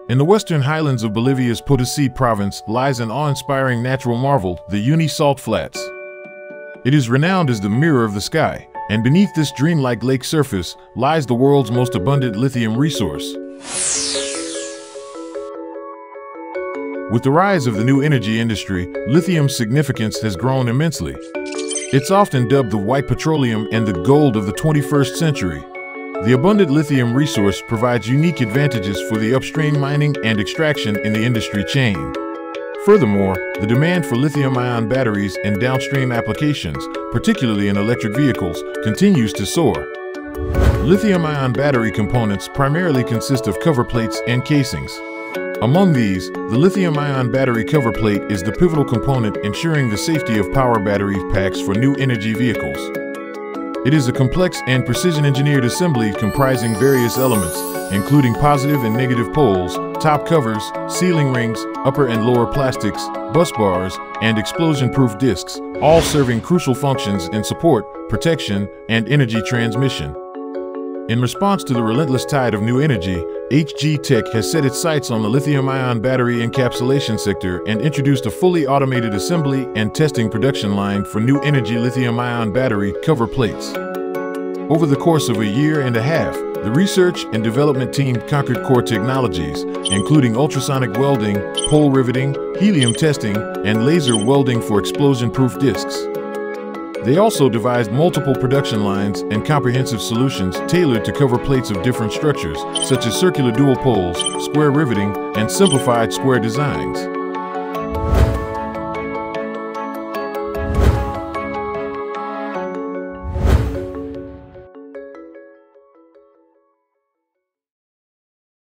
In the western highlands of Bolivia's Potosí province lies an awe-inspiring natural marvel, the Uni-Salt Flats. It is renowned as the mirror of the sky, and beneath this dreamlike lake surface lies the world's most abundant lithium resource. With the rise of the new energy industry, lithium's significance has grown immensely. It's often dubbed the white petroleum and the gold of the 21st century. The abundant lithium resource provides unique advantages for the upstream mining and extraction in the industry chain. Furthermore, the demand for lithium-ion batteries in downstream applications, particularly in electric vehicles, continues to soar. Lithium-ion battery components primarily consist of cover plates and casings. Among these, the lithium-ion battery cover plate is the pivotal component ensuring the safety of power battery packs for new energy vehicles. It is a complex and precision-engineered assembly comprising various elements, including positive and negative poles, top covers, sealing rings, upper and lower plastics, bus bars, and explosion-proof discs, all serving crucial functions in support, protection, and energy transmission. In response to the relentless tide of new energy, HGTECH has set its sights on the lithium-ion battery encapsulation sector and introduced a fully automated assembly and testing production line for new energy lithium-ion battery cover plates. Over the course of a year and a half, the research and development team conquered core technologies, including ultrasonic welding, pole riveting, helium testing, and laser welding for explosion-proof discs. They also devised multiple production lines and comprehensive solutions tailored to cover plates of different structures, such as circular dual poles, square riveting, and simplified square designs.